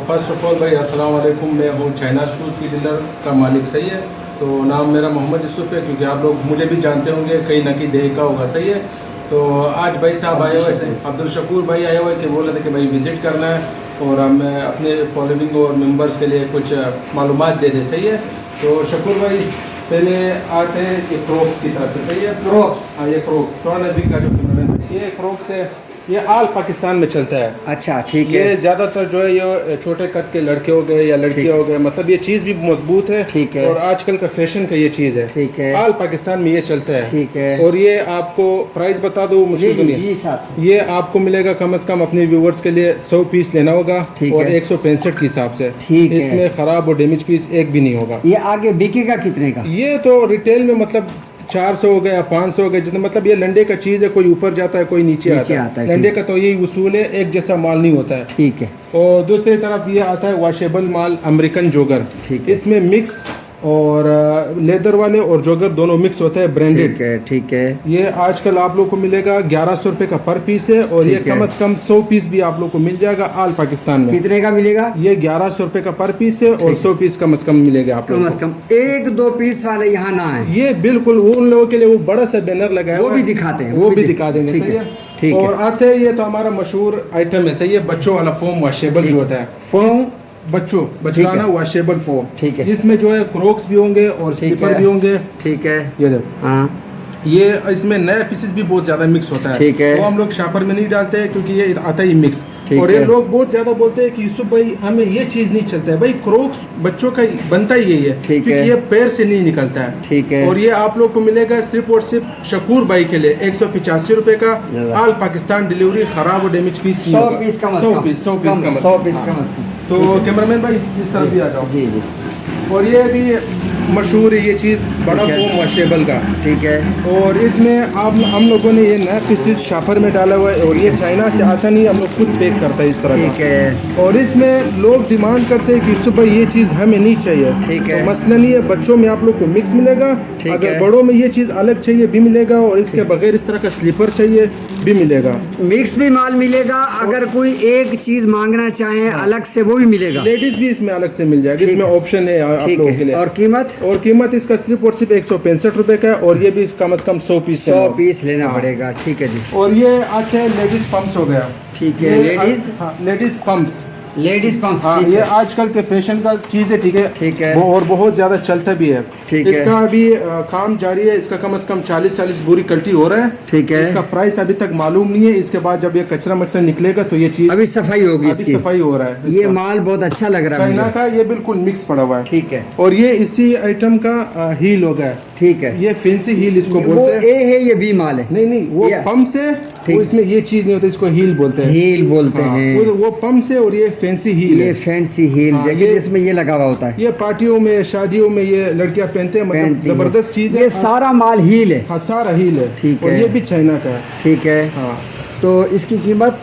First of all भाई अस्सलाम वालेकुम। मैं हूँ चाइना शूज़ की डीलर का मालिक, सही है। तो नाम मेरा मोहम्मद यूसुफ है, क्योंकि आप लोग मुझे भी जानते होंगे, कहीं ना कहीं देखा होगा, सही है। तो आज भाई साहब आए हुए थे, अब्दुल शकूर भाई आए हुए कि बोल रहे थे कि भाई विज़िट करना है और हमें अपने फॉलोइंग और मेंबर्स के लिए कुछ मालूमात दे दे, सही है। तो शकूर भाई पहले आते हैं ये क्रोक्स की तरफ से, सही है। क्रोक्स, हाँ ये क्रोक्स थोड़ा नज़दीक का जो ये क्रोक्स है, ये आल पाकिस्तान में चलता है। अच्छा ठीक है। ये ज़्यादातर जो है ये छोटे कद के लड़के हो गए या लड़कियाँ हो गए, मतलब ये चीज़ भी मजबूत है, ठीक है। और आजकल का फैशन का ये चीज़ है, ठीक है। आल पाकिस्तान में ये चलता है, ठीक है। और ये आपको प्राइस बता दो मुश्किल नहीं है, ये आपको मिलेगा कम से कम अपने व्यूवर्स के लिए 100 पीस लेना होगा, और 165 के हिसाब से। ठीक है। इसमें ख़राब और डैमेज पीस एक भी नहीं होगा। ये आगे बिकेगा कितने का? ये तो रिटेल में मतलब 400 हो गया, 500 हो गया, जितना मतलब ये लंडे का चीज़ है, कोई ऊपर जाता है कोई नीचे आता है। लंडे का तो यही उसूल है, एक जैसा माल नहीं होता है। ठीक है। और दूसरी तरफ ये आता है वॉशेबल माल, अमेरिकन जोगर। ठीक है। इसमें मिक्स और लेदर वाले और जोगर दोनों मिक्स होता है, ब्रांडेड। ठीक है। ठीक है। ये आजकल आप लोग को मिलेगा 1100 रुपये का पर पीस है, और ये कम से कम 100 पीस भी आप लोग को मिल जाएगा आल पाकिस्तान में। कितने का मिलेगा? ये 1100 रुपये का पर पीस है, और 100 पीस कम से कम मिलेगा आप लोग कम से कम 1-2 पीस वाले यहाँ ना है। ये बिल्कुल वो उन लोगों के लिए वो बड़ा सा बैनर लगाया वो भी दिखाते हैं, वो भी दिखा देंगे, ठीक सही है। है। ठीक है। और आते हैं, ये तो हमारा मशहूर आइटम है, सही है, बच्चों वाला फोम वॉशेबल जो होता है, फोम बचकाना वॉशेबल फोम। ठीक है। इसमें जो है क्रोक्स भी होंगे और स्लीपर भी होंगे। ठीक है। ये देखो, हाँ ये इसमें नए पीसेस भी बहुत ज्यादा मिक्स होता है। ठीक है। वो हम लोग शापर में नहीं डालते हैं, क्योंकि ये आता ही मिक्स। ठीक और ये है। लोग बहुत ज्यादा बोलते हैं कि यूसुफ भाई हमें ये चीज नहीं चलता है। भाई क्रोक्स बच्चों का बनता ही यही है, ठीक क्योंकि है। ये पैर से नहीं निकलता है। ठीक है। और ये आप लोग को मिलेगा सिर्फ और सिर्फ शकूर भाई के लिए 185 रुपए का, आल पाकिस्तान डिलीवरी, खराब और डैमेज पीस 100 पीस का 100 पीस का। तो कैमरामैन भाई इस तरफ भी आ जाओ। जी जी। और ये भी मशहूर है ये चीज़, बड़ा फोम वॉशेबल का। ठीक है। और इसमें हम लोगों ने ये नया पीसेस शाफर में डाला हुआ है, और ये चाइना से आता नहीं, हम लोग खुद पैक करते हैं इस तरह का। ठीक है। और इसमें लोग डिमांड करते हैं कि यूसुफ भाई ये चीज़ हमें नहीं चाहिए। ठीक है। तो मसला नहीं है, बच्चों में आप लोग को मिक्स मिलेगा, अगर बड़ों में ये चीज़ अलग चाहिए भी मिलेगा, और इसके बगैर इस तरह का स्लीपर चाहिए भी मिलेगा, मिक्स भी माल मिलेगा। अगर कोई एक चीज मांगना चाहे अलग से वो भी मिलेगा। लेडीज भी इसमें अलग से मिल जाएगा, इसमें ऑप्शन है आप लोगों के लिए। और कीमत इसका सिर्फ और सिर्फ 165 रुपए का है, और ये भी कम से कम 100 पीस लेना पड़ेगा। ठीक है जी। और ये आते हैं लेडीज पंप्स हो गया। ठीक है। लेडीज पंप्स, हाँ, ये आजकल के फैशन का चीज़ है, ठीक है। ठीक है। और बहुत ज़्यादा चलता भी है। ठीक है। इसका अभी काम जारी है, इसका कम से कम 40 बोरी कल्टी हो रहा है। ठीक है। इसका प्राइस अभी तक मालूम नहीं है, इसके बाद जब ये कचरा मचरा निकलेगा तो ये चीज़ अभी सफाई होगी, अभी सफाई हो रहा है। ये माल बहुत अच्छा लग रहा है चाइना का, ये बिल्कुल मिक्स पड़ा हुआ है। ठीक है। और ये इसी आइटम का हील हो गया। ठीक है। ये फैंसी हील इसको बोलते हैं। वो ए है, ये बी माल है। नहीं वो पंप से, वो इसमें ये चीज नहीं होती, इसको हील बोलते हैं। हील बोलते हैं। वो पंप से, और ये फैंसी हील है। फैंसी हील जिसमें ये लगा हुआ होता है। ये पार्टियों में, शादियों में ये लड़कियां पहनते हैं, मतलब जबरदस्त चीज है। ये सारा माल हील है। हाँ सारा हील है। ठीक है। और ये भी चाइना का है। ठीक है। हाँ। तो इसकी कीमत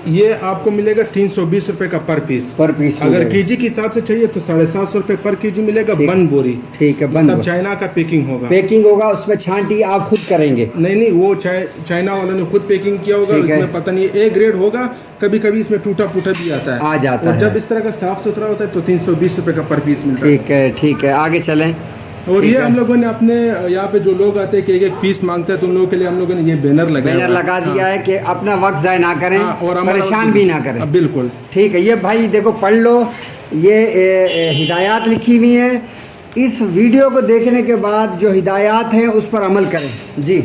ये आपको मिलेगा 320 रुपए का पर पीस। अगर केजी के हिसाब से चाहिए तो 750 रुपए पर केजी मिलेगा, बंद बोरी। ठीक है। बंद चाइना का पैकिंग होगा, उसमें छांटी आप खुद करेंगे? नहीं वो चाइना वालों ने खुद पैकिंग किया होगा। इसमें पता नहीं ए ग्रेड होगा, कभी कभी इसमें टूटा फूटा भी आता है, आ जाता है। और जब इस तरह का साफ सुथरा होता है तो 320 रुपए का पर पीस मिलता है। ठीक है। ठीक है, आगे चलें। और ये हम लोगों ने अपने यहाँ पे जो लोग आते हैं कि एक पीस मांगते हैं, तो उन लोगों के लिए हम लोगों ने ये बैनर लगा दिया है कि अपना वक्त ज़ाया ना करें, और परेशान भी ना करें। बिल्कुल। ठीक है। ये भाई देखो, पढ़ लो, ये हिदायत लिखी हुई है। इस वीडियो को देखने के बाद जो हिदायत हैं उस पर अमल करें जी।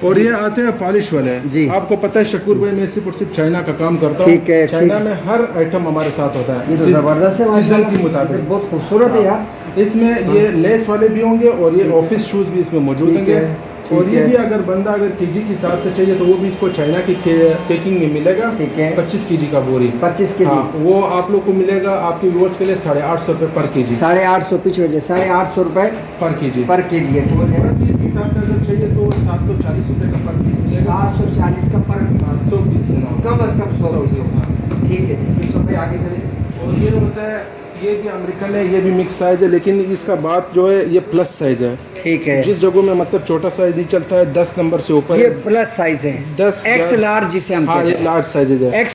और ये आते हैं पॉलिश वाले जी। आपको पता है शकूर भाई, मैं सिर्फ और सिर्फ चाइना का काम करता हूँ। ठीक है। चाइना में हर आइटम हमारे साथ होता है। ये तो जबरदस्त है, सीजन के मुताबिक बहुत खूबसूरत है यार। इसमें ये लेस वाले भी होंगे, और ये ऑफिस शूज भी इसमें मौजूद होंगे। और ये भी अगर बंदा अगर केजी के हिसाब से चाहिए तो वो भी इसको चाइना की पैकिंग में मिलेगा। ठीक है। 25 केजी का बोरी, 25 केजी। हाँ, वो आप लोग को मिलेगा आपके व्यूअर्स के लिए 850 रुपए पर केजी। 850 पीछे 850 रुपए पर केजी है। पर केजी के हिसाब से अगर चाहिए तो 740 रुपए का पर पीस मिलेगा। 740 का पर पीस, 100 पीस लेना होगा, कम से कम 100 पीस। ठीक है जी। 100 रुपये आगे चले। और ये होता है, ये भी अमेरिकन है, ये भी मिक्स साइज है, लेकिन इसका बात जो है ये प्लस साइज है। ठीक है। जिस जगहों में मतलब छोटा साइज नहीं चलता है, 10 नंबर से ऊपर ये प्लस साइज है, 10 एक्स लार्ज जिसे हम हाँ, ये लार्ज साइज है।